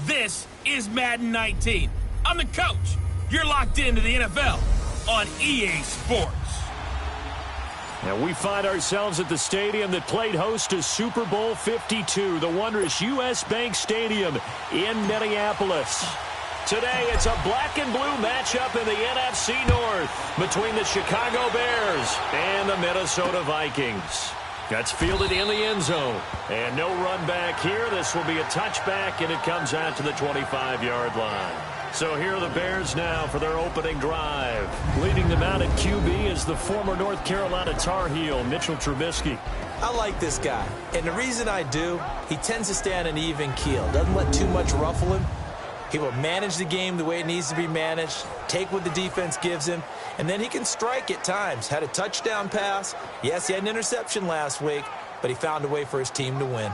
This is Madden 19. I'm the coach. You're locked into the NFL on EA Sports. And we find ourselves at the stadium that played host to Super Bowl 52, the wondrous U.S. Bank Stadium in Minneapolis. Today, it's a black and blue matchup in the NFC North between the Chicago Bears and the Minnesota Vikings. That's fielded in the end zone. And no run back here. This will be a touchback, and it comes out to the 25-yard line. So here are the Bears now for their opening drive. Leading them out at QB is the former North Carolina Tar Heel, Mitchell Trubisky. I like this guy, and the reason I do, he tends to stay on an even keel. Doesn't let too much ruffle him. He will manage the game the way it needs to be managed, take what the defense gives him, and then he can strike at times. Had a touchdown pass. Yes, he had an interception last week, but he found a way for his team to win.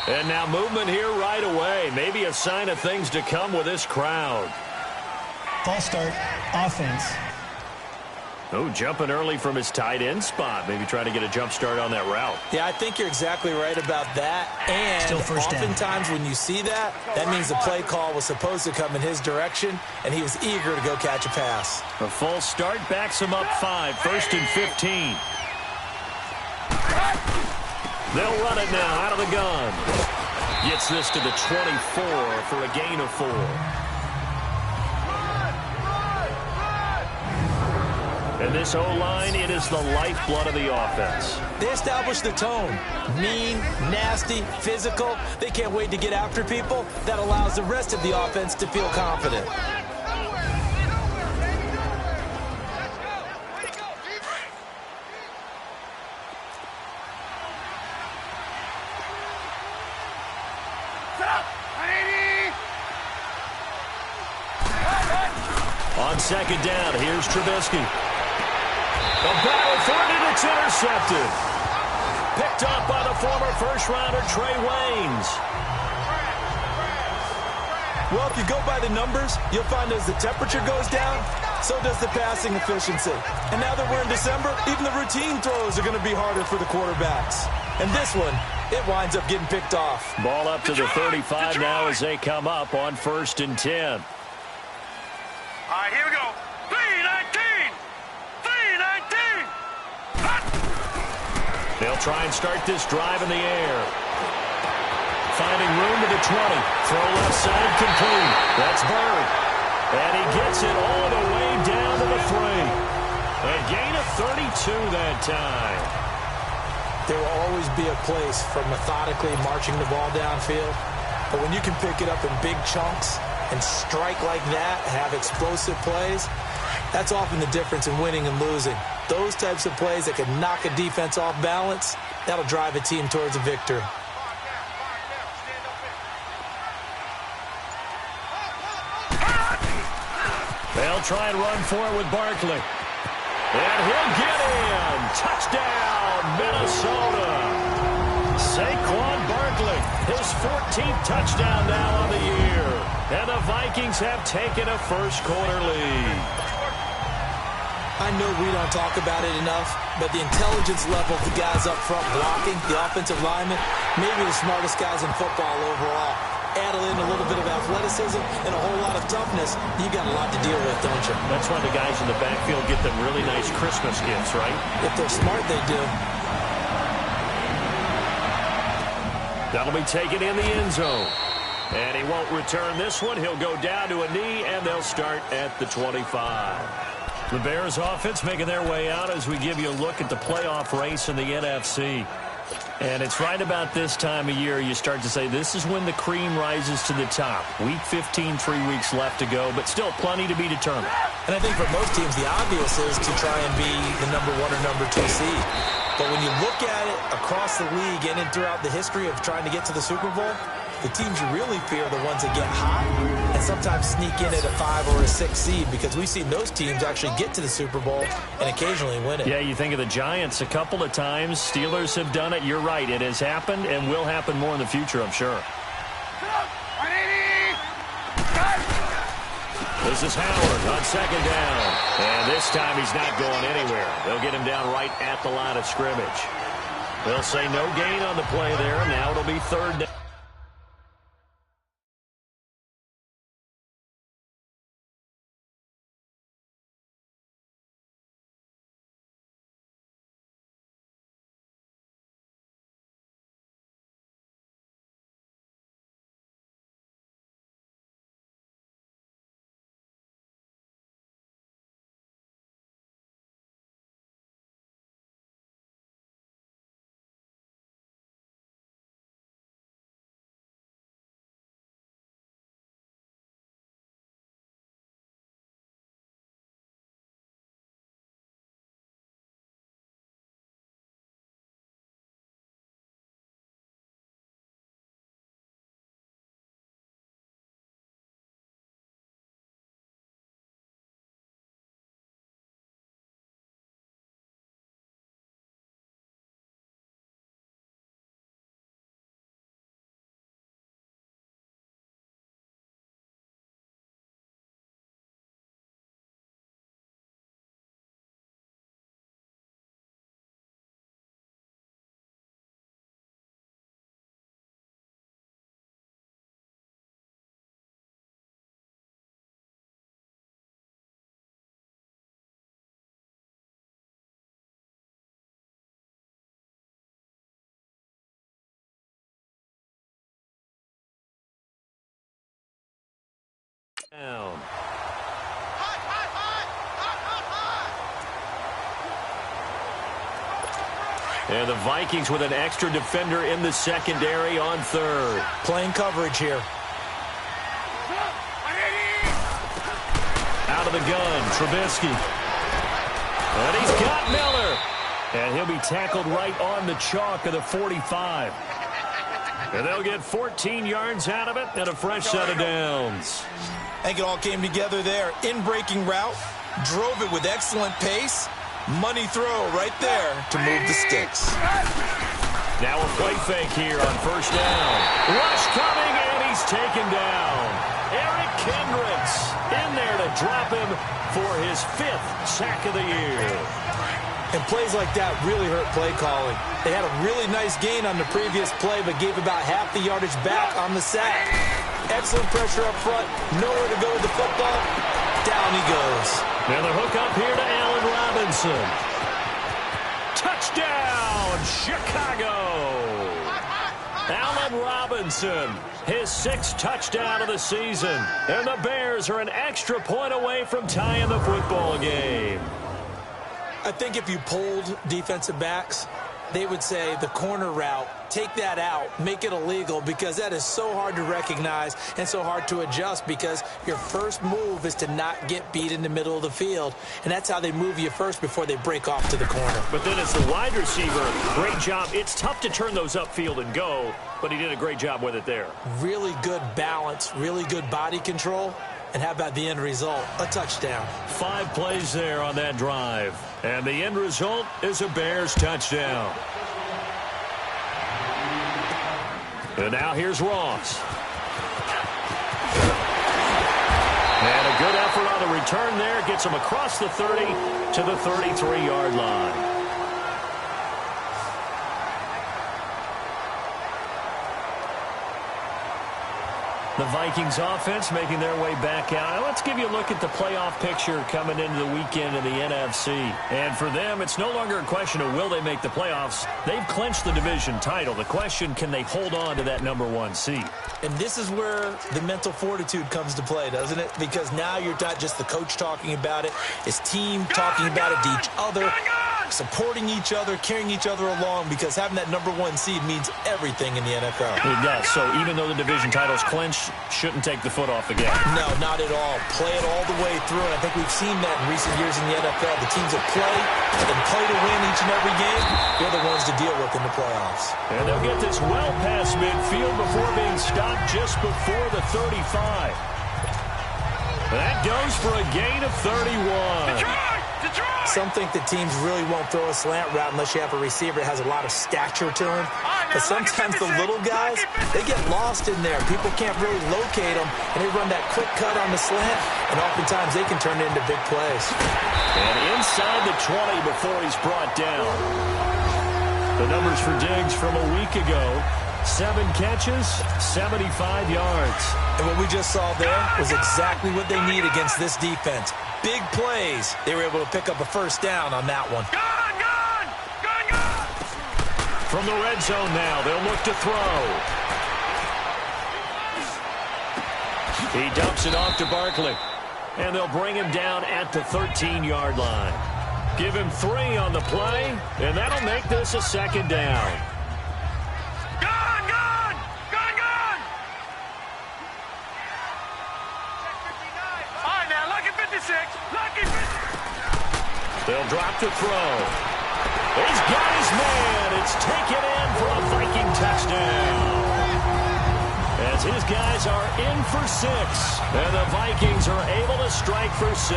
And now movement here right away. Maybe a sign of things to come with this crowd. False start, offense. Oh, jumping early from his tight end spot. Maybe trying to get a jump start on that route. Yeah, I think you're exactly right about that. And oftentimes when you see that, that means the play call was supposed to come in his direction, and he was eager to go catch a pass. A false start backs him up 5, 1st and 15. They'll run it now out of the gun. Gets this to the 24 for a gain of 4. And this O-line, it is the lifeblood of the offense. They establish the tone. Mean, nasty, physical. They can't wait to get after people. That allows the rest of the offense to feel confident. On second down, here's Trubisky. The battle for it, and it's intercepted. Picked up by the former first-rounder Trey Waynes. Well, if you go by the numbers, you'll find as the temperature goes down, so does the passing efficiency. And now that we're in December, even the routine throws are going to be harder for the quarterbacks. And this one, it winds up getting picked off. Ball up to the 35 now as they come up on 1st and 10. All right, here we go. 3-19! 3-19! They'll try and start this drive in the air. Finding room to the 20. Throw left side complete. That's Bird. And he gets it all the way down to the 3. A gain of 32 that time. There will always be a place for methodically marching the ball downfield. But when you can pick it up in big chunks and strike like that, have explosive plays, that's often the difference in winning and losing. Those types of plays that can knock a defense off balance, that'll drive a team towards a victory. They'll try and run for it with Barkley. And he'll get in. Touchdown, Minnesota. Saquon Barkley, his 14th touchdown now on the year. And the Vikings have taken a first-quarter lead. I know we don't talk about it enough, but the intelligence level of the guys up front blocking, the offensive linemen, maybe the smartest guys in football overall. Add in a little bit of athleticism and a whole lot of toughness, you got a lot to deal with, don't you? That's why the guys in the backfield get them really nice Christmas gifts, right? If they're smart, they do. That'll be taken in the end zone. And he won't return this one. He'll go down to a knee, and they'll start at the 25. The Bears offense making their way out as we give you a look at the playoff race in the NFC. And it's right about this time of year you start to say this is when the cream rises to the top. Week 15, 3 weeks left to go, but still plenty to be determined. And I think for most teams, the obvious is to try and be the number 1 or number 2 seed. But when you look at it across the league and throughout the history of trying to get to the Super Bowl, the teams you really fear are the ones that get hot and and sometimes sneak in at a 5 or a 6 seed, because we've seen those teams actually get to the Super Bowl and occasionally win it. Yeah, you think of the Giants a couple of times. Steelers have done it. You're right. It has happened and will happen more in the future, I'm sure. This is Howard on second down. And this time he's not going anywhere. They'll get him down right at the line of scrimmage. They'll say no gain on the play there. Now it'll be third down. Down. And the Vikings with an extra defender in the secondary on third. Playing coverage here. Out of the gun, Trubisky. And he's got Miller. And he'll be tackled right on the chalk of the 45. And they'll get 14 yards out of it and a fresh set of downs. I think it all came together there. In-breaking route, drove it with excellent pace. Money throw right there to move the sticks. Now a play fake here on first down. Rush coming, and he's taken down. Eric Kendricks in there to drop him for his 5th sack of the year. And plays like that really hurt play calling. They had a really nice gain on the previous play, but gave about half the yardage back on the sack. Excellent pressure up front. Nowhere to go with the football. Down he goes. And the hook up here to Allen Robinson. Touchdown, Chicago. Allen Robinson, his 6th touchdown of the season. And the Bears are an extra point away from tying the football game. I think if you polled defensive backs, they would say the corner route, take that out, make it illegal, because that is so hard to recognize and so hard to adjust, because your first move is to not get beat in the middle of the field. And that's how they move you first before they break off to the corner. But then it's the wide receiver. Great job. It's tough to turn those upfield and go, but he did a great job with it there. Really good balance, really good body control. And how about the end result? A touchdown. 5 plays there on that drive. And the end result is a Bears touchdown. And now here's Ross. And a good effort on the return there. Gets him across the 30 to the 33-yard line. The Vikings offense making their way back out. Now let's give you a look at the playoff picture coming into the weekend in the NFC. And for them, it's no longer a question of will they make the playoffs. They've clinched the division title. The question, can they hold on to that #1 seed? And this is where the mental fortitude comes to play, doesn't it? Because now you're not just the coach talking about it. It's team talking about it to each other, supporting each other, carrying each other along, because having that #1 seed means everything in the NFL. It does. So even though the division title's clinched, shouldn't take the foot off the gas. No, not at all. Play it all the way through, and I think we've seen that in recent years in the NFL. The teams that play and play to win each and every game, they're the ones to deal with in the playoffs. And they'll get this well past midfield before being stopped just before the 35. That goes for a gain of 31. Detroit! Some think that teams really won't throw a slant route unless you have a receiver that has a lot of stature to him. But sometimes the little guys, they get lost in there. People can't really locate them, and they run that quick cut on the slant, and oftentimes they can turn it into big plays. And inside the 20 before he's brought down. The numbers for Diggs from a week ago: 7 catches, 75 yards. And what we just saw there was exactly what they need against this defense. Big plays. They were able to pick up a first down on that one. From the red zone now, they'll look to throw. He dumps it off to Barkley. And they'll bring him down at the 13-yard line. Give him 3 on the play, and that'll make this a second down. They'll drop the throw. He's got his man. It's taken in for a Viking touchdown. As his guys are in for 6. And the Vikings are able to strike for 6.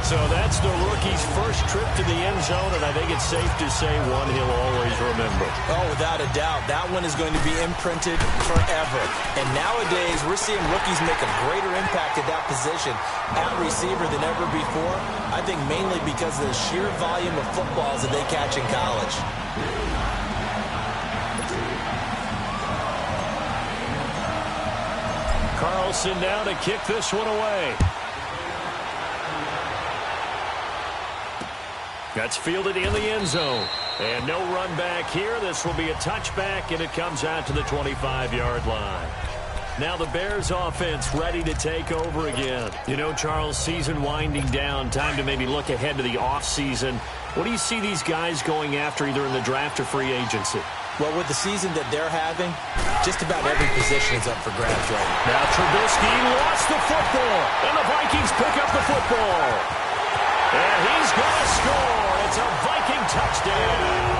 So that's the rookie's first trip to the end zone, and I think it's safe to say one he'll always remember. Oh, without a doubt. That one is going to be imprinted forever. And nowadays, we're seeing rookies make a greater impact at that position at receiver than ever before. I think mainly because of the sheer volume of footballs that they catch in college. Carlson now to kick this one away. That's fielded in the end zone. And no run back here. This will be a touchback, and it comes out to the 25-yard line. Now the Bears offense ready to take over again. You know, Charles, season winding down. Time to maybe look ahead to the offseason. What do you see these guys going after either in the draft or free agency? Well, with the season that they're having, just about every position is up for grabs right now. Now Trubisky lost the football, and the Vikings pick up the football. And he's going to score. It's a Viking touchdown.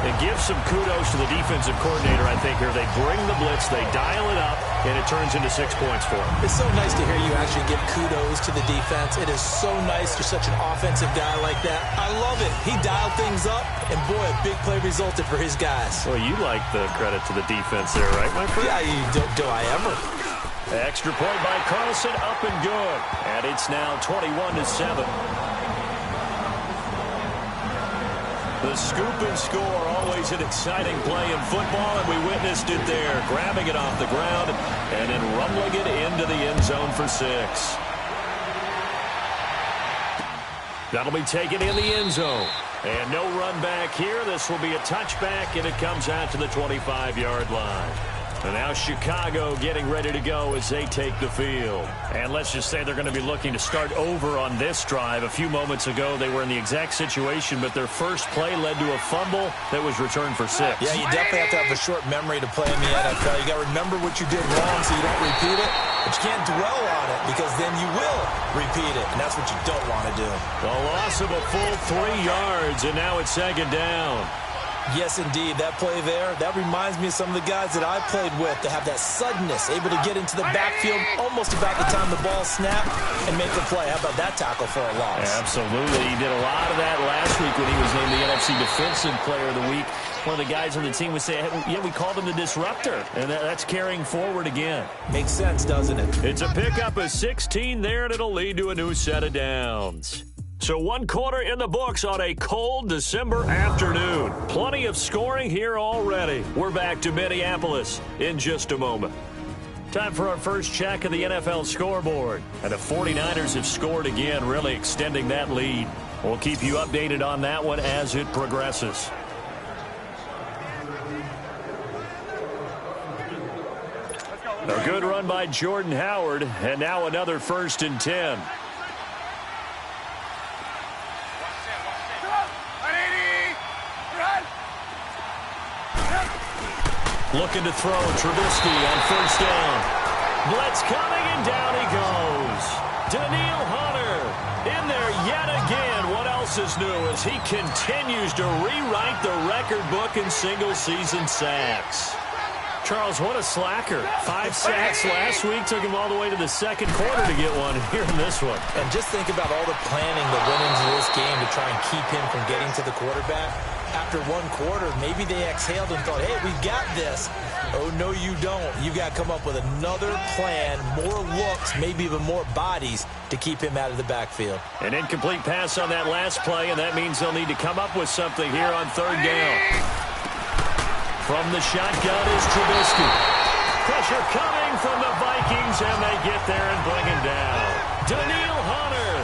And give some kudos to the defensive coordinator, I think, here. They bring the blitz, they dial it up, and it turns into 6 points for them. It's so nice to hear you actually give kudos to the defense. It is so nice you're such an offensive guy like that. I love it. He dialed things up, and boy, a big play resulted for his guys. Well, you like the credit to the defense there, right, my friend? Yeah, do I ever? Extra point by Carlson, up and good. And it's now 21-7. The scoop and score, always an exciting play in football, and we witnessed it there. Grabbing it off the ground and then rumbling it into the end zone for 6. That'll be taken in the end zone. And no run back here. This will be a touchback, and it comes out to the 25-yard line. And now Chicago getting ready to go as they take the field. And let's just say they're going to be looking to start over on this drive. A few moments ago, they were in the exact situation, but their first play led to a fumble that was returned for 6. Yeah, you definitely have to have a short memory to play in the NFL. You got to remember what you did wrong so you don't repeat it. But you can't dwell on it because then you will repeat it, and that's what you don't want to do. A loss of a full 3 yards, and now it's second down. Yes, indeed. That play there, that reminds me of some of the guys that I played with to have that suddenness, able to get into the backfield almost about the time the ball snapped and make a play. How about that tackle for a loss? Absolutely. He did a lot of that last week when he was named the NFC Defensive Player of the Week. One of the guys on the team would say, yeah, we called him the disruptor. And that's carrying forward again. Makes sense, doesn't it? It's a pickup of 16 there, and it'll lead to a new set of downs. So 1 quarter in the books on a cold December afternoon. Plenty of scoring here already. We're back to Minneapolis in just a moment. Time for our first check of the NFL scoreboard. And the 49ers have scored again, really extending that lead. We'll keep you updated on that one as it progresses. A good run by Jordan Howard, and now another 1st and 10. Looking to throw, Trubisky on 1st down. Blitz coming, and down he goes. Daniil Hunter in there yet again. What else is new as he continues to rewrite the record book in single-season sacks. Charles, what a slacker. 5 sacks last week. Took him all the way to the second quarter to get one here in this one. And just think about all the planning that went into this game to try and keep him from getting to the quarterback. After one quarter, maybe they exhaled and thought, hey, we got this. Oh, no, you don't. You got to come up with another plan, more looks, maybe even more bodies to keep him out of the backfield. An incomplete pass on that last play, and that means they'll need to come up with something here on third down. From the shotgun is Trubisky. Pressure coming from the Vikings, and they get there and bring him down. Daniil Hunter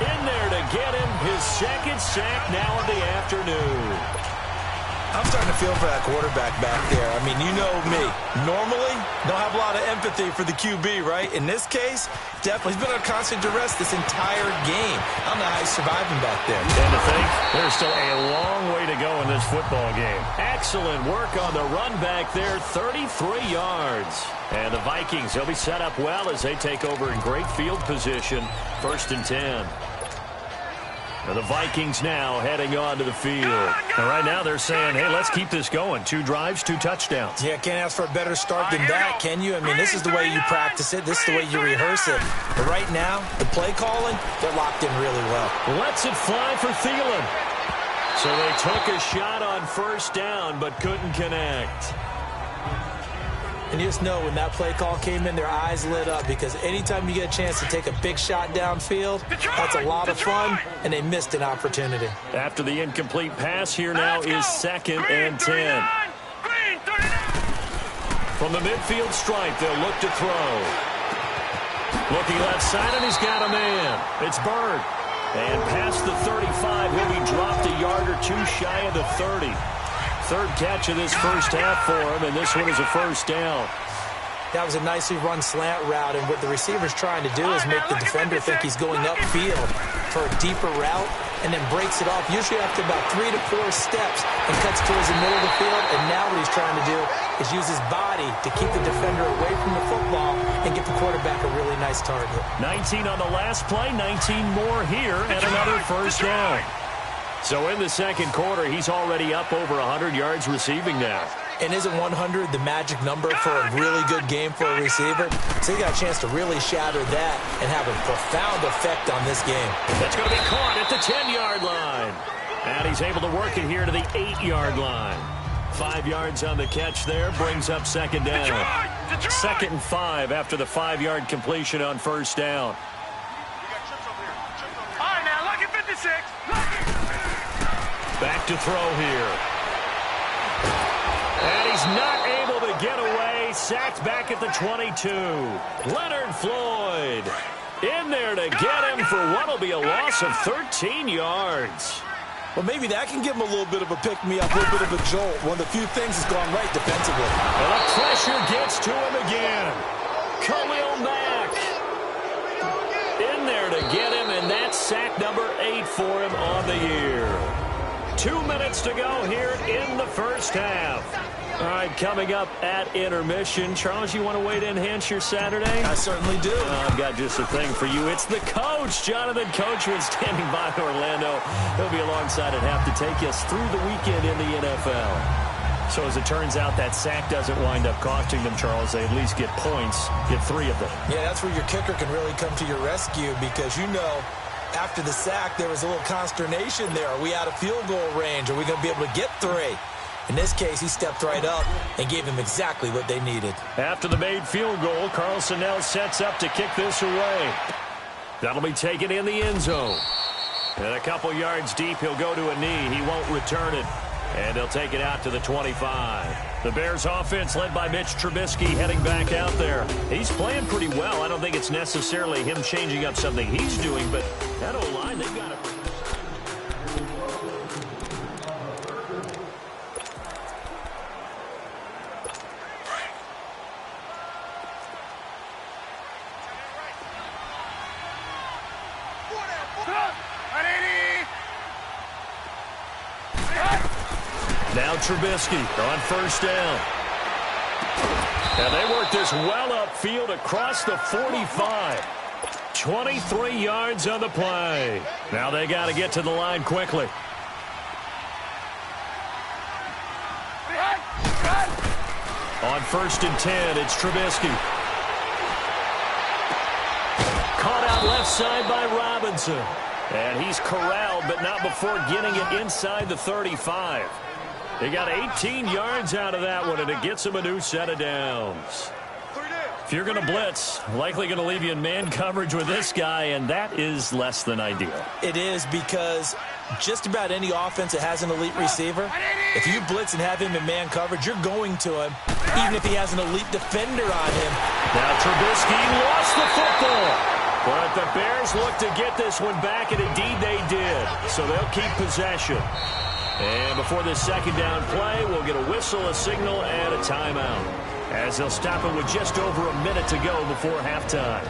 in there to get him his second sack now of the afternoon. I'm starting to feel for that quarterback back there. I mean, you know me. Normally, don't have a lot of empathy for the QB, right? In this case, definitely. He's been under constant duress this entire game. I don't know how he's surviving back there. And to think, there's still a long way to go in this football game. Excellent work on the run back there, 33 yards. And the Vikings, they'll be set up well as they take over in great field position, 1st and 10. And the Vikings now heading on to the field. And right now they're saying, hey, let's keep this going. 2 drives, 2 touchdowns. Yeah, can't ask for a better start than that, can you? I mean, this is the way you practice it. This is the way you rehearse it. But right now, the play calling, they're locked in really well. Lets it fly for Thielen. So they took a shot on 1st down, but couldn't connect. And you just know when that play call came in, their eyes lit up because anytime you get a chance to take a big shot downfield, that's a lot of fun, and they missed an opportunity. After the incomplete pass, here now is 2nd and 10. From the midfield stripe, they'll look to throw. Looking left side, and he's got a man. It's Bird. And past the 35, he'll be dropped a yard or 2 shy of the 30. 3rd catch of this first half for him, and this one is a 1st down. That was a nicely run slant route, and what the receiver's trying to do is make the defender think he's going upfield for a deeper route, and then breaks it off, usually after about 3 to 4 steps, and cuts towards the middle of the field. And now what he's trying to do is use his body to keep the defender away from the football and get the quarterback a really nice target. 19 on the last play, 19 more here, and another 1st down. So in the second quarter, he's already up over 100 yards receiving now. And isn't 100 the magic number for a really good game for a receiver? So he got a chance to really shatter that and have a profound effect on this game. That's going to be caught at the 10-yard line. And he's able to work it here to the 8-yard line. 5 yards on the catch there, brings up 2nd down. 2nd and 5 after the 5-yard completion on 1st down. All right, now, look at 56. Back to throw here. And he's not able to get away. Sacked back at the 22. Leonard Floyd in there to get him for what will be a loss of 13 yards. Well, maybe that can give him a little bit of a pick-me-up, a little bit of a jolt. One of the few things that's gone right defensively. And the pressure gets to him again. Khalil Mack in there to get him, and that's sack number 8 for him on the year. 2 minutes to go here in the first half. All right, coming up at intermission. Charles, you want to wait to enhance your Saturday? I certainly do. I've got just a thing for you. It's the coach, Jonathan Coachman, standing by in Orlando. He'll be alongside at half to take us through the weekend in the NFL. So as it turns out, that sack doesn't wind up costing them, Charles. They at least get points, get 3 of them. Yeah, that's where your kicker can really come to your rescue because, you know, after the sack, there was a little consternation there. Are we out of field goal range? Are we going to be able to get 3? In this case, he stepped right up and gave them exactly what they needed. After the made field goal, Carlson now sets up to kick this away. That'll be taken in the end zone. And a couple yards deep, he'll go to a knee. He won't return it. And they'll take it out to the 25. The Bears offense led by Mitch Trubisky heading back out there. He's playing pretty well. I don't think it's necessarily him changing up something he's doing, but that O-line, they've got it. Now Trubisky on 1st down. And they work this well upfield across the 45. 23 yards on the play. Now they got to get to the line quickly. On 1st and 10, it's Trubisky. Caught out left side by Robinson. And he's corralled, but not before getting it inside the 35. They got 18 yards out of that one, and it gets him a new set of downs. If you're going to blitz, likely going to leave you in man coverage with this guy, and that is less than ideal. It is, because just about any offense that has an elite receiver, if you blitz and have him in man coverage, you're going to him, even if he has an elite defender on him. Now Trubisky lost the football. But the Bears look to get this one back, and indeed they did. So they'll keep possession. And before this second down play, we'll get a whistle, a signal, and a timeout, as they'll stop it with just over a minute to go before halftime.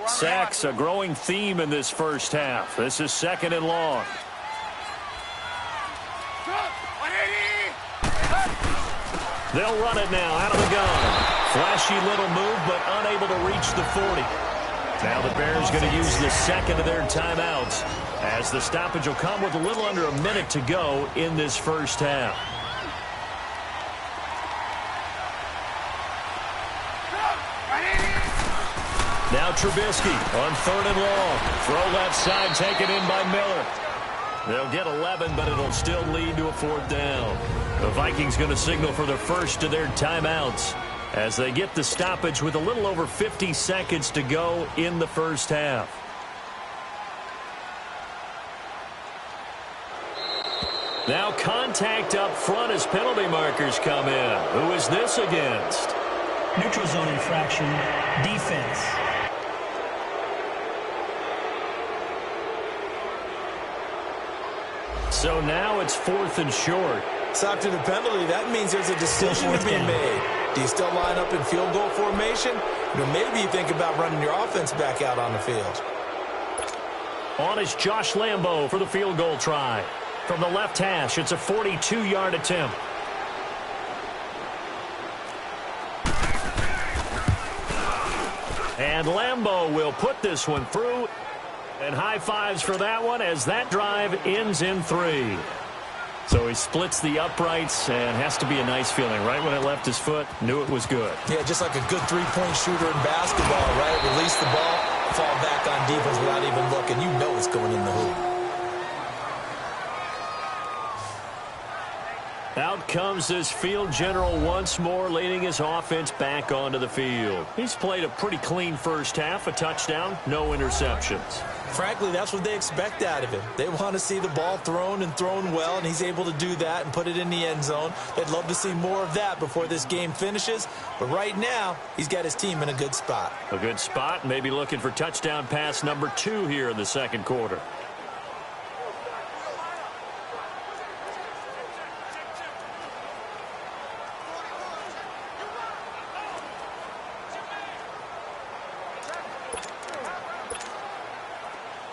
Sacks, a growing theme in this first half. This is 2nd and long. They'll run it now out of the gun. Flashy little move, but unable to reach the 40. Now the Bears going to use the second of their timeouts, as the stoppage will come with a little under a minute to go in this first half. Now Trubisky on 3rd and long. Throw left side, taken in by Miller. They'll get 11, but it'll still lead to a 4th down. The Vikings going to signal for the first of their timeouts, as they get the stoppage with a little over 50 seconds to go in the first half. Now contact up front as penalty markers come in. Who is this against? Neutral zone infraction, defense. So now it's 4th and short. So after the penalty, that means there's a decision to be made. Do you still line up in field goal formation? Or maybe you think about running your offense back out on the field. On is Josh Lambo for the field goal try. From the left hash, it's a 42-yard attempt. And Lambo will put this one through. And high fives for that one, as that drive ends in 3. So he splits the uprights, and has to be a nice feeling. Right when it left his foot, knew it was good. Yeah, just like a good three-point shooter in basketball, right? Release the ball, fall back on defense without even looking. You know it's going in the hoop. Out comes this field general once more, leading his offense back onto the field. He's played a pretty clean first half, a touchdown, no interceptions. Frankly, that's what they expect out of him. They want to see the ball thrown and thrown well, and he's able to do that and put it in the end zone. They'd love to see more of that before this game finishes. But right now, he's got his team in a good spot. A good spot, maybe looking for touchdown pass number 2 here in the second quarter.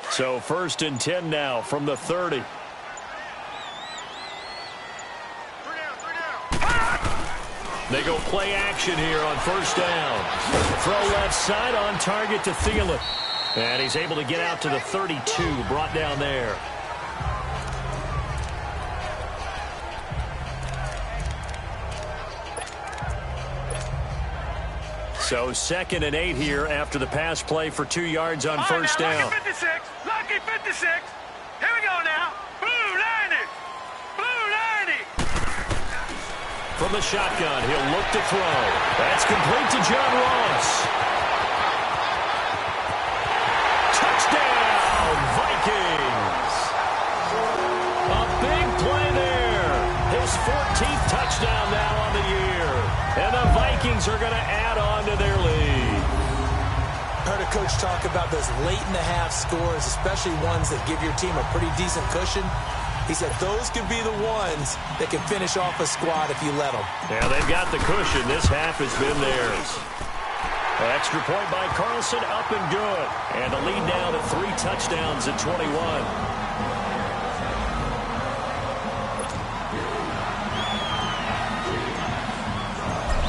So 1st and 10 now from the 30. They go play action here on 1st down. Throw left side on target to Thielen. And he's able to get out to the 32, brought down there. So 2nd and 8 here after the pass play for 2 yards on 1st down. Lucky 56. Lucky 56. Here we go now. Blue 90. Blue 90. From the shotgun, he'll look to throw. That's complete to John Ross. Touchdown, Vikings. A big play there. His 14th touchdown now on the year. And the Vikings are going to add on to their lead. Heard a coach talk about those late-in-the-half scores, especially ones that give your team a pretty decent cushion. He said those could be the ones that can finish off a squad if you let them. Yeah, they've got the cushion. This half has been theirs. Extra point by Carlson, up and good. And the lead now to 3 touchdowns at 21.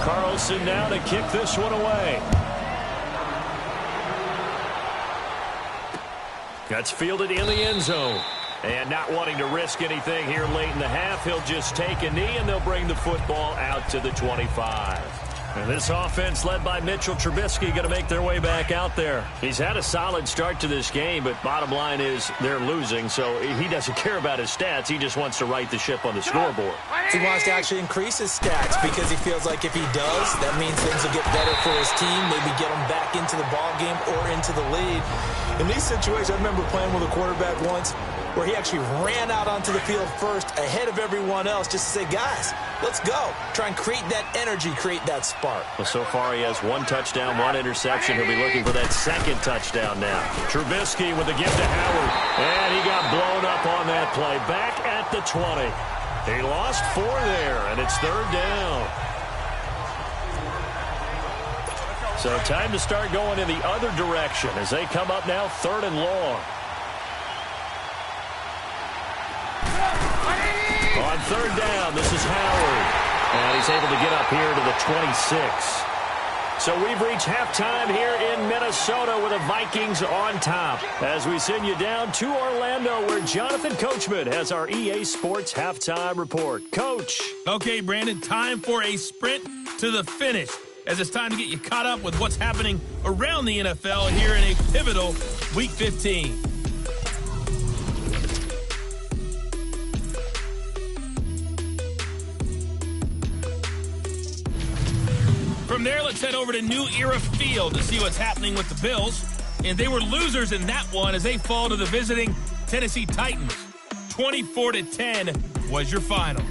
Carlson now to kick this one away. That's fielded in the end zone. And not wanting to risk anything here late in the half, he'll just take a knee, and they'll bring the football out to the 25. And this offense led by Mitchell Trubisky going to make their way back out there. He's had a solid start to this game, but bottom line is they're losing, so he doesn't care about his stats. He just wants to right the ship on the scoreboard. He wants to actually increase his stats because he feels like if he does, that means things will get better for his team, maybe get him back into the ball game or into the lead. In these situations, I remember playing with a quarterback once where he actually ran out onto the field first ahead of everyone else just to say, guys, let's go. Try and create that energy, create that spark. Well, so far he has 1 touchdown, 1 interception. He'll be looking for that second touchdown now. Trubisky with the give to Howard. And he got blown up on that play. Back at the 20. He lost 4 there, and it's 3rd down. So time to start going in the other direction as they come up now 3rd and long. On 3rd down, this is Howard. And he's able to get up here to the 26. So we've reached halftime here in Minnesota with the Vikings on top. As we send you down to Orlando where Jonathan Coachman has our EA Sports Halftime Report. Coach. Okay, Brandon, time for a sprint to the finish, as it's time to get you caught up with what's happening around the NFL here in a pivotal Week 15. From there, let's head over to New Era Field to see what's happening with the Bills. And they were losers in that one as they fall to the visiting Tennessee Titans. 24-10 was your final.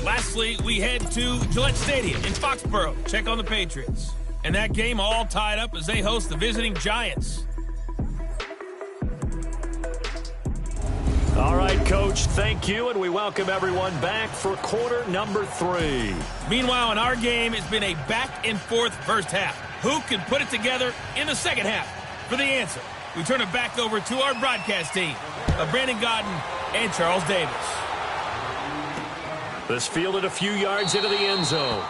Lastly, we head to Gillette Stadium in Foxborough. Check on the Patriots. And that game all tied up as they host the visiting Giants. All right, Coach, thank you, and we welcome everyone back for quarter number 3. Meanwhile, in our game, it's been a back-and-forth first half. Who can put it together in the second half? For the answer, we turn it back over to our broadcast team of Brandon Godden and Charles Davis. This fielded a few yards into the end zone.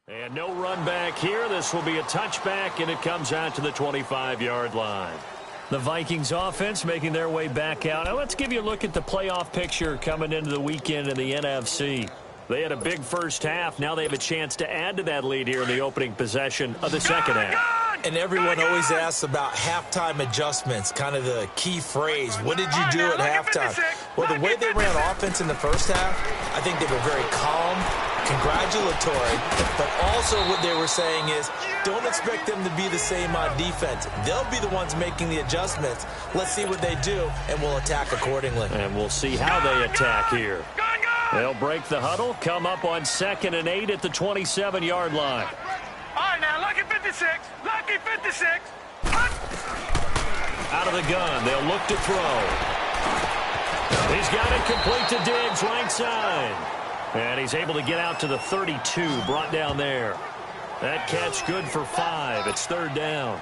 And no run back here. This will be a touchback, and it comes out to the 25-yard line. The Vikings offense making their way back out. Now let's give you a look at the playoff picture coming into the weekend in the NFC. They had a big first half. Now they have a chance to add to that lead here in the opening possession of the second half. And everyone always asks about halftime adjustments, kind of the key phrase. What did you do at halftime? Well, the way they ran offense in the first half, I think they were very calm, congratulatory, but also what they were saying is don't expect them to be the same on defense. They'll be the ones making the adjustments. Let's see what they do, and we'll attack accordingly. And we'll see how they attack here. They'll break the huddle, come up on 2nd and 8 at the 27-yard line. All right, now, lucky 56. Lucky 56. Out of the gun, they'll look to throw. He's got it complete to Diggs, right side. And he's able to get out to the 32, brought down there. That catch good for 5. It's 3rd down.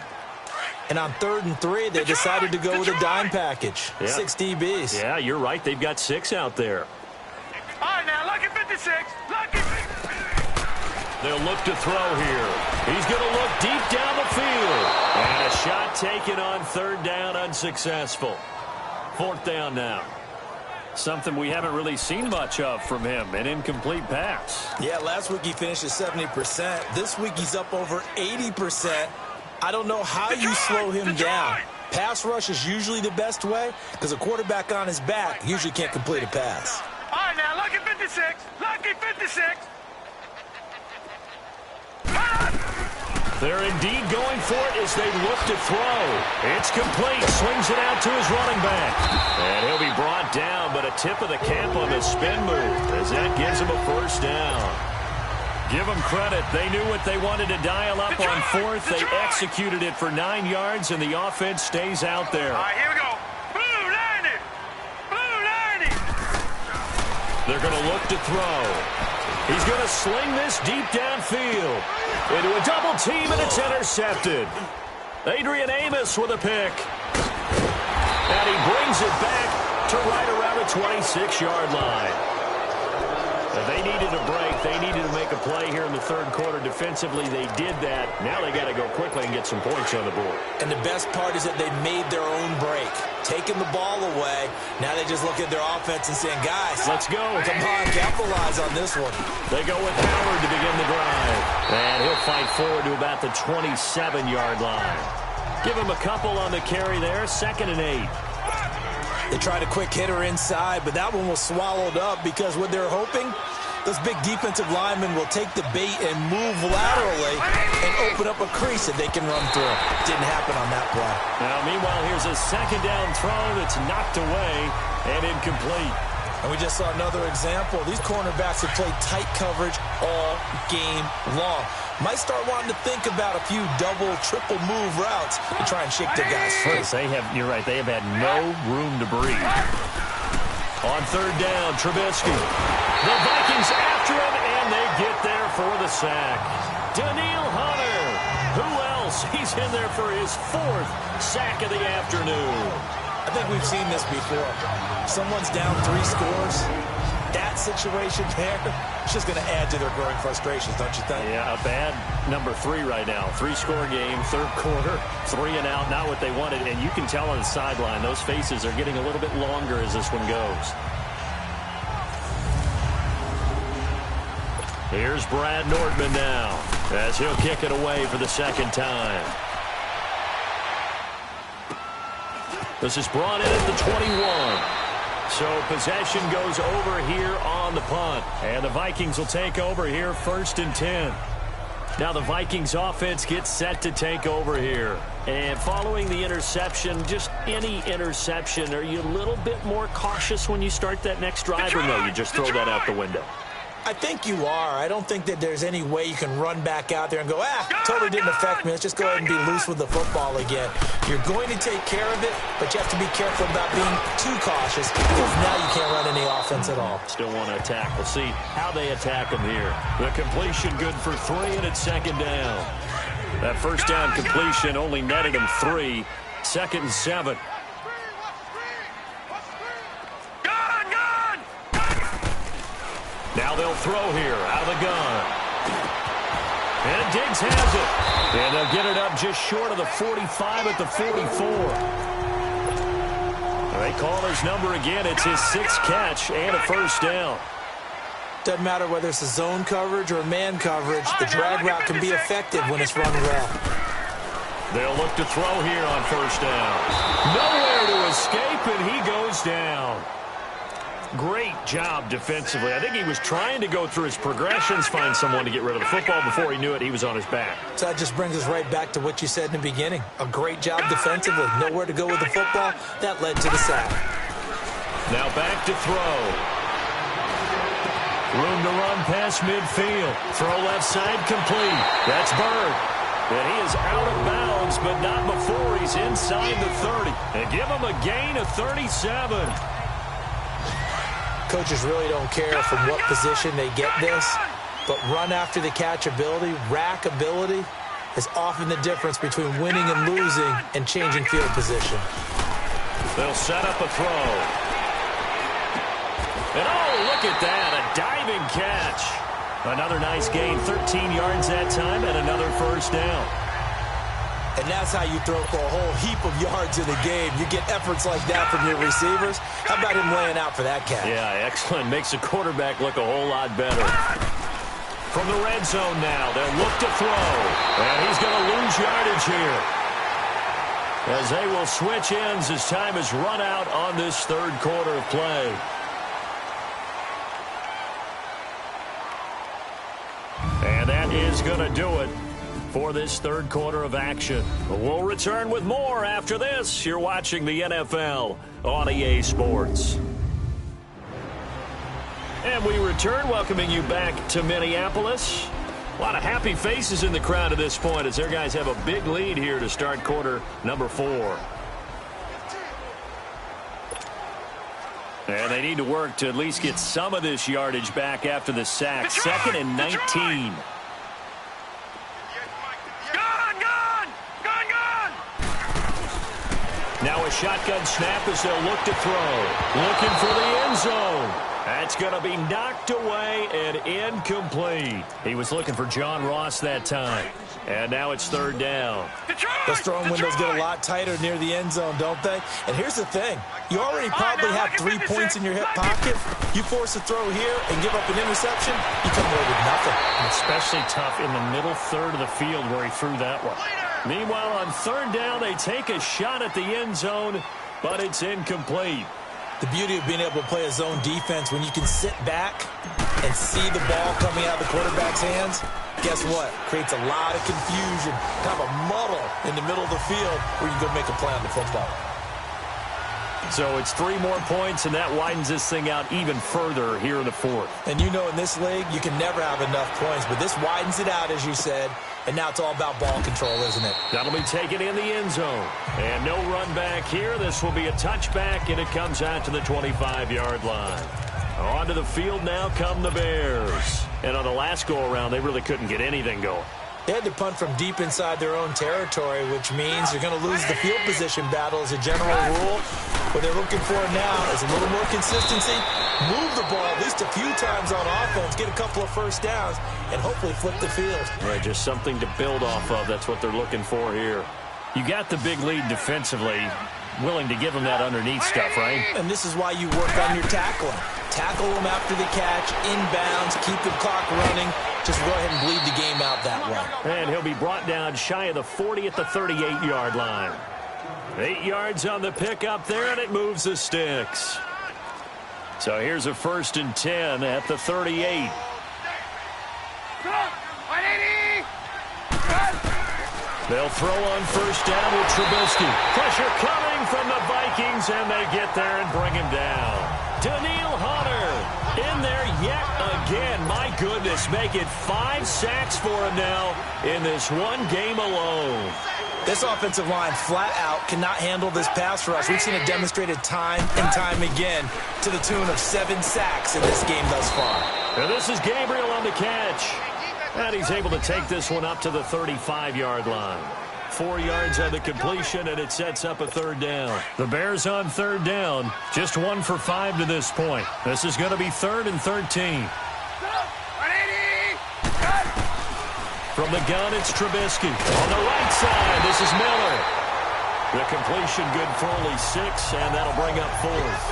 And on 3rd and 3, they decided to go with a dime package. Yeah. 6 DBs. Yeah, you're right. They've got 6 out there. All right, now, lucky 56. Lucky 56. They'll look to throw here. He's going to look deep down the field. And a shot taken on 3rd down, unsuccessful. 4th down now. Something we haven't really seen much of from him, an incomplete pass. Yeah, last week he finished at 70%. This week he's up over 80%. I don't know how you slow him down. Pass rush is usually the best way because a quarterback on his back usually can't complete a pass. All right, now, lucky 56. Lucky 56. They're indeed going for it as they look to throw. It's complete. Swings it out to his running back. And he'll be brought down, but a tip of the cap on the spin move as that gives him a 1st down. Give them credit. They knew what they wanted to dial up on 4th. They executed it for 9 yards, and the offense stays out there. All right, here we go. Blue 90. Blue 90. They're going to look to throw. He's going to sling this deep downfield into a double team, and it's intercepted. Adrian Amos with a pick. And he brings it back to right around the 26-yard line. They needed a break. They needed to make a play here in the 3rd quarter. Defensively, they did that. Now they got to go quickly and get some points on the board. And the best part is that they made their own break. Taking the ball away. Now they just look at their offense and saying, guys, let's go. Come on, capitalize on this one. They go with Howard to begin the drive. And he'll fight forward to about the 27-yard line. Give him a couple on the carry there. 2nd and 8. They tried a quick hitter inside, but that one was swallowed up because what they're hoping, those big defensive linemen will take the bait and move laterally and open up a crease that they can run through. Didn't happen on that play. Now, meanwhile, here's a 2nd down throw that's knocked away and incomplete. And we just saw another example. These cornerbacks have played tight coverage all game long. Might start wanting to think about a few double, triple move routes to try and shake their guys free. You're right, they have had no room to breathe. On 3rd down, Trubisky. The Vikings after him, and they get there for the sack. Daniil Hunter. Who else? He's in there for his 4th sack of the afternoon. I think we've seen this before. Someone's down 3 scores. That situation there, it's just going to add to their growing frustrations, don't you think? Yeah, a bad number 3 right now. 3-score game, 3rd quarter, 3 and out, not what they wanted. And you can tell on the sideline, those faces are getting a little bit longer as this one goes. Here's Brad Nordman now, as he'll kick it away for the 2nd time. This is brought in at the 21. So possession goes over here on the punt. And the Vikings will take over here 1st and 10. Now the Vikings offense gets set to take over here. And following the interception, just any interception, are you a little bit more cautious when you start that next drive, or no, you just throw that out the window? I think you are. I don't think that there's any way you can run back out there and go, totally didn't affect me. Let's just go ahead and be loose with the football again. You're going to take care of it, but you have to be careful about being too cautious because now you can't run any offense at all. Still want to attack. We'll see how they attack them here. The completion good for 3, and it's 2nd down. That 1st down completion only netted them 3. 2nd and 7. Now they'll throw here out of the gun. And Diggs has it. And they'll get it up just short of the 45 at the 44. They call his number again. It's his 6th catch and a first down. Doesn't matter whether it's a zone coverage or man coverage, the drag route can be effective when it's run well. They'll look to throw here on first down. Nowhere to escape, and he goes down. Great job defensively. I think he was trying to go through his progressions, find someone to get rid of the football. Before he knew it, he was on his back. So that just brings us right back to what you said in the beginning. A great job defensively. Nowhere to go with the football. That led to the sack. Now back to throw. Room to run past midfield. Throw left side complete. That's Bird. And he is out of bounds, but not before he's inside the 30. And give him a gain of 37. Coaches really don't care from what position they get this, but run after the catch ability, rack ability, is often the difference between winning and losing and changing field position. They'll set up a throw. And oh, look at that, a diving catch. Another nice gain, 13 yards that time, and another first down. And that's how you throw for a whole heap of yards in a game. You get efforts like that from your receivers. How about him laying out for that catch? Yeah, excellent. Makes the quarterback look a whole lot better. From the red zone now, they'll look to throw. And he's going to lose yardage here, as they will switch ends as time is run out on this third quarter of play. And that is going to do it for this third quarter of action. We'll return with more after this. You're watching the NFL on EA Sports. And we return, welcoming you back to Minneapolis. A lot of happy faces in the crowd at this point as their guys have a big lead here to start quarter number 4. And they need to work to at least get some of this yardage back after the sack. 2nd and 19. Now a shotgun snap as they'll look to throw. Looking for the end zone. That's going to be knocked away and incomplete. He was looking for John Ross that time. And now it's 3rd down. Those throwing windows get a lot tighter near the end zone, don't they? And here's the thing. You already probably have 3 points in your hip pocket. You force a throw here and give up an interception, you come away with nothing. Especially tough in the middle third of the field where he threw that one. Meanwhile, on 3rd down, they take a shot at the end zone, but it's incomplete. The beauty of being able to play a zone defense when you can sit back and see the ball coming out of the quarterback's hands, guess what? Creates a lot of confusion, kind of a muddle in the middle of the field where you can go make a play on the football. So it's 3 more points, and that widens this thing out even further here in the 4th. And you know in this league, you can never have enough points, but this widens it out, as you said, and now it's all about ball control, isn't it? That'll be taken in the end zone. And no run back here. This will be a touchback, and it comes out to the 25-yard line. Onto the field now come the Bears. And on the last go-around, they really couldn't get anything going. They had to punt from deep inside their own territory, which means they're going to lose the field position battle as a general rule. What they're looking for now is a little more consistency, move the ball at least a few times on offense, get a couple of first downs, and hopefully flip the field. Yeah, just something to build off of. That's what they're looking for here. You got the big lead defensively, willing to give them that underneath stuff, right? And this is why you work on your tackling. Tackle them after the catch, inbounds, keep the clock running. Just go ahead and bleed the game out that way. And he'll be brought down shy of the 40 at the 38-yard line. 8 yards on the pickup there, and it moves the sticks. So here's a 1st and 10 at the 38. They'll throw on 1st down with Trubisky. Pressure coming from the Vikings, and they get there and bring him down. Daniil Hunter in there yet again. My goodness, make it 5 sacks for him now in this one game alone. This offensive line flat out cannot handle this pass rush. We've seen it demonstrated time and time again to the tune of 7 sacks in this game thus far. And this is Gabriel on the catch. And he's able to take this one up to the 35-yard line. 4 yards on the completion, and it sets up a 3rd down. The Bears on 3rd down, just 1 for 5 to this point. This is going to be 3rd and 13. From the gun, it's Trubisky. On the right side, this is Miller. The completion good for only 6, and that'll bring up 4th.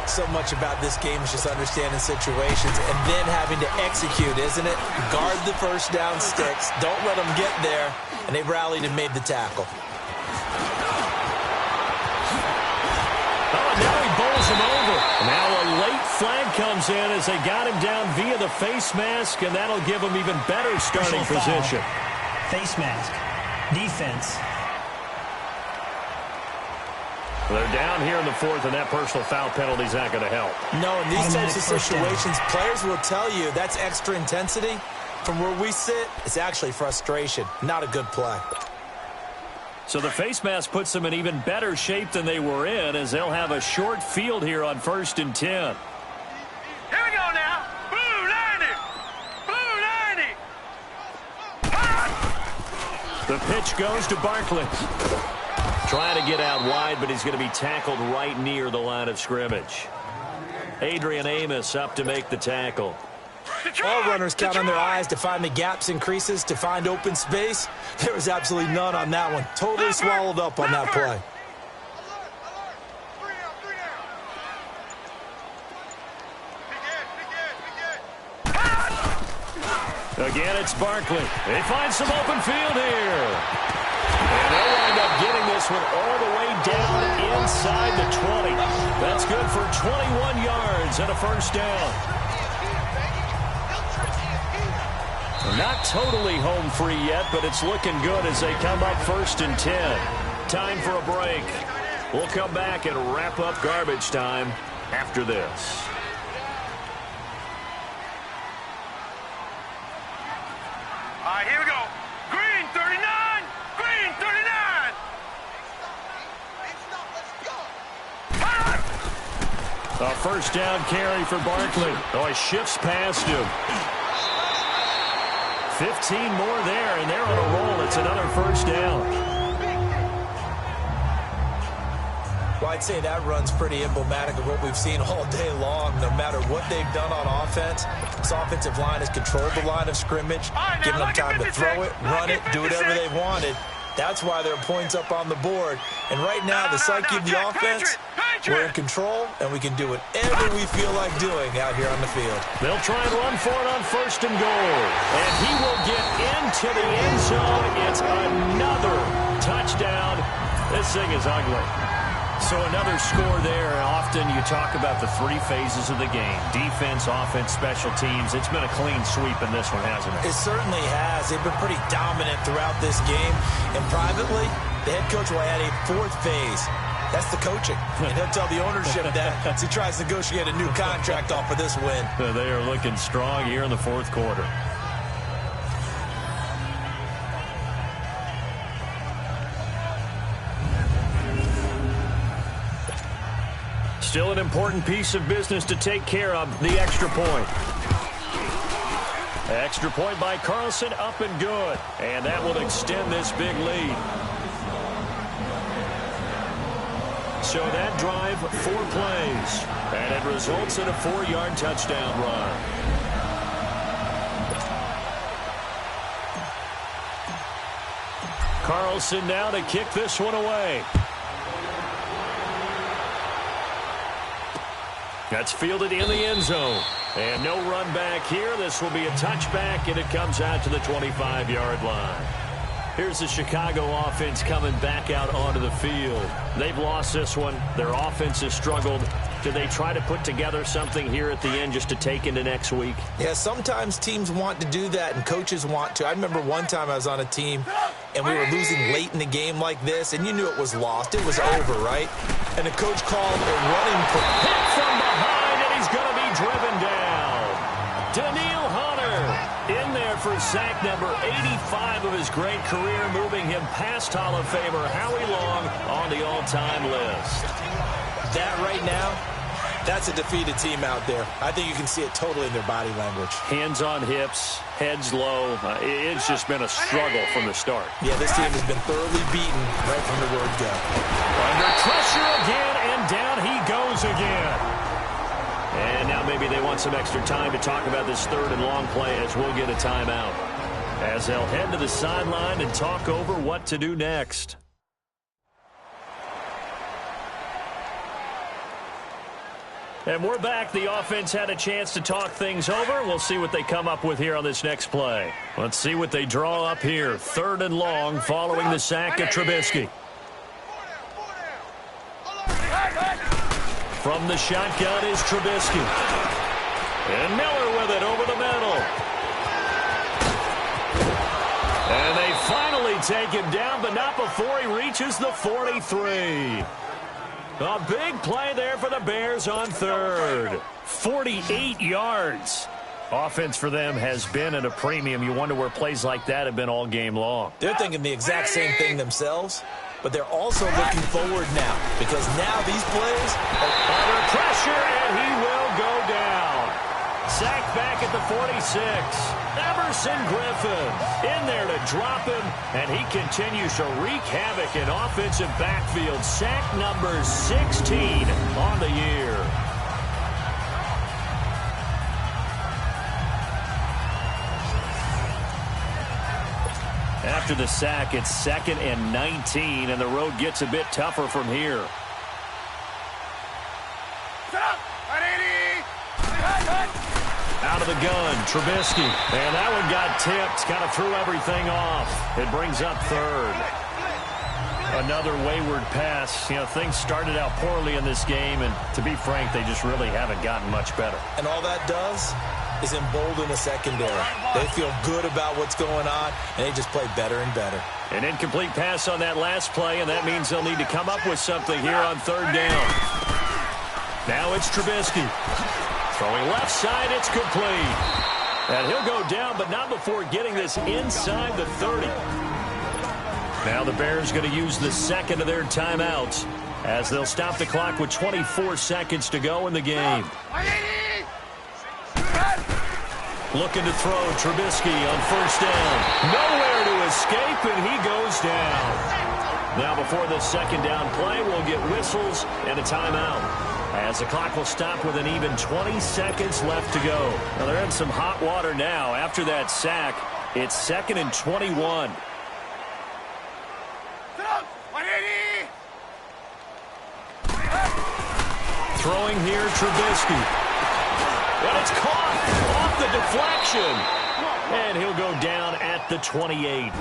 So much about this game is just understanding situations and then having to execute, isn't it? Guard the first down sticks. Don't let them get there. And they rallied and made the tackle. Oh, now he bowls him over. Now a late flag comes in as they got him down via the face mask, and that'll give him even better starting position. Face mask. Defense. They're down here in the 4th, and that personal foul penalty is not going to help. No, in these types of situations, players will tell you that's extra intensity. From where we sit, it's actually frustration. Not a good play. So the face mask puts them in even better shape than they were in, as they'll have a short field here on 1st and 10. Here we go now. Blue 90. Blue 90. The pitch goes to Barkley. Trying to get out wide, but he's going to be tackled right near the line of scrimmage. Adrian Amos up to make the tackle. All runners count on their eyes to find the gaps and creases, to find open space. There was absolutely none on that one. Totally swallowed up on that play. Again, it's Barkley. They find some open field here. And they'll wind up getting this one all the way down inside the 20. That's good for 21 yards and a first down. Not totally home free yet, but it's looking good as they come up 1st and 10. Time for a break. We'll come back and wrap up garbage time after this. All right, here we go. Green 39. Green 39. A first down carry for Barkley. Oh, he shifts past him. 15 more there, and they're on a roll. It's another first down. Well, I'd say that run's pretty emblematic of what we've seen all day long. No matter what they've done on offense, this offensive line has controlled the line of scrimmage, giving them time to throw it, run it, do whatever they wanted. That's why there are points up on the board. And right now, the psyche of the offense, we're in control, and we can do whatever we feel like doing out here on the field. They'll try and run for it on 1st and goal. And he will get into the end zone. It's another touchdown. This thing is ugly. So another score there. Often you talk about the 3 phases of the game. Defense, offense, special teams. It's been a clean sweep in this one, hasn't it? It certainly has. They've been pretty dominant throughout this game. And privately, the head coach will add a 4th phase. That's the coaching. And he'll tell the ownership that as he tries to negotiate a new contract off of this win. They are looking strong here in the 4th quarter. Still an important piece of business to take care of, the extra point. Extra point by Carlson, up and good. And that will extend this big lead. So that drive, 4 plays. And it results in a 4-yard touchdown run. Carlson now to kick this one away. That's fielded in the end zone. And no run back here. This will be a touchback, and it comes out to the 25-yard line. Here's the Chicago offense coming back out onto the field. They've lost this one. Their offense has struggled. Do they try to put together something here at the end just to take into next week? Yeah, sometimes teams want to do that and coaches want to. I remember one time I was on a team and we were losing late in the game like this, and you knew it was lost. It was over, right? And the coach called a running play. Hit from behind, and he's going to be driven down. Daniil Hunter in there for sack number 85 of his great career, moving him past Hall of Famer Howie Long on the all-time list. That right now, that's a defeated team out there. I think you can see it totally in their body language. Hands on hips, heads low. It's just been a struggle from the start. Yeah, this team has been thoroughly beaten right from the word go. Under pressure again, and down he goes again. And now maybe they want some extra time to talk about this third and long play as we'll get a timeout. As they'll head to the sideline and talk over what to do next. And we're back. The offense had a chance to talk things over. We'll see what they come up with here on this next play. Let's see what they draw up here. Third and long following the sack of Trubisky. From the shotgun is Trubisky. And Miller with it over the middle. And they finally take him down, but not before he reaches the 43. A big play there for the Bears on third. 48 yards. Offense for them has been at a premium. You wonder where plays like that have been all game long. They're thinking the exact same thing themselves, but they're also looking forward now because now these plays are under pressure, and he will go down. Sacked back at the 46. Emerson Griffin in there to drop him, and he continues to wreak havoc in offensive backfield. Sack number 16 on the year. After the sack, it's 2nd and 19, and the road gets a bit tougher from here. Out of the gun, Trubisky. And that one got tipped. Kind of threw everything off. It brings up third. Another wayward pass. You know, things started out poorly in this game, and to be frank, they just really haven't gotten much better. And all that does is embolden the secondary. They feel good about what's going on, and they just play better and better. An incomplete pass on that last play, and that means they'll need to come up with something here on third down. Now it's Trubisky. Throwing left side, it's complete. And he'll go down, but not before getting this inside the 30. Now the Bears going to use the second of their timeouts as they'll stop the clock with 24 seconds to go in the game. Looking to throw Trubisky on first down. Nowhere to escape, and he goes down. Now before the second down play, we'll get whistles and a timeout, as the clock will stop with an even 20 seconds left to go. Now they're in some hot water now. After that sack, it's 2nd and 21. Throwing here, Trubisky. And it's caught off the deflection. And he'll go down at the 28.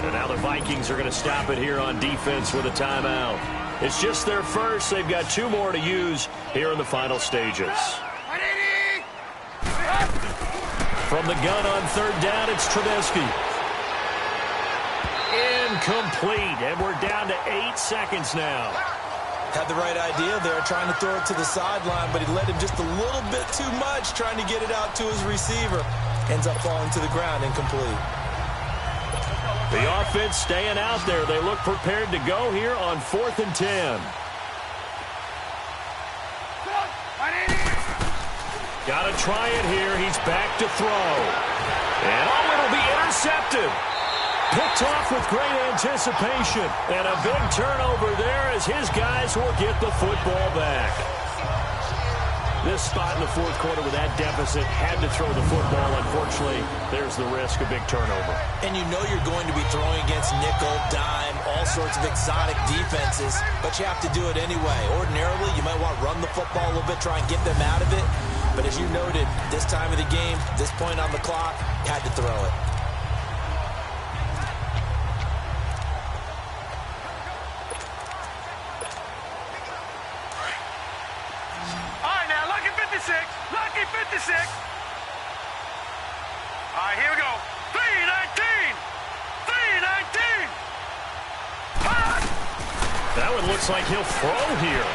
And now the Vikings are going to stop it here on defense with a timeout. It's just their first. They've got 2 more to use here in the final stages. From the gun on third down, it's Trubisky. Incomplete, and we're down to 8 seconds now. Had the right idea there, trying to throw it to the sideline, but he let him just a little bit too much, trying to get it out to his receiver. Ends up falling to the ground, incomplete. The offense staying out there. They look prepared to go here on 4th and 10. Got to try it here. He's back to throw. And it'll be intercepted. Picked off with great anticipation. And a big turnover there as his guys will get the football back. This spot in the fourth quarter with that deficit had to throw the football. Unfortunately, there's the risk of big turnover. And you know you're going to be throwing against nickel, dime, all sorts of exotic defenses, but you have to do it anyway. Ordinarily, you might want to run the football a little bit, try and get them out of it. But as you noted, this time of the game, this point on the clock, had to throw it. Lucky 56. All right, here we go. 319. 319. That one looks like he'll throw here.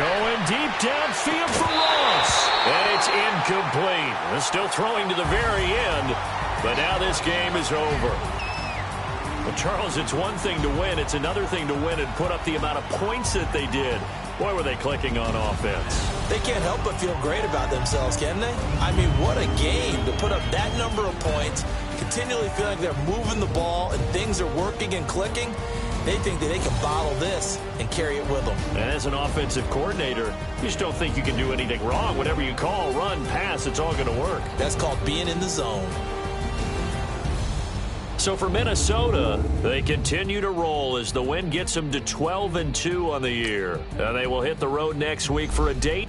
Going deep downfield for Ross. And it's incomplete. They're still throwing to the very end, but now this game is over. Well, Charles, it's one thing to win. It's another thing to win and put up the amount of points that they did. Boy, were they clicking on offense. They can't help but feel great about themselves, can they? I mean, what a game to put up that number of points continually feel like they're moving the ball and things are working and clicking, they think that they can bottle this and carry it with them. And as an offensive coordinator, you just don't think you can do anything wrong. Whatever you call, run, pass, it's all going to work. That's called being in the zone. So for Minnesota, they continue to roll as the win gets them to 12-2 on the year. And they will hit the road next week for a date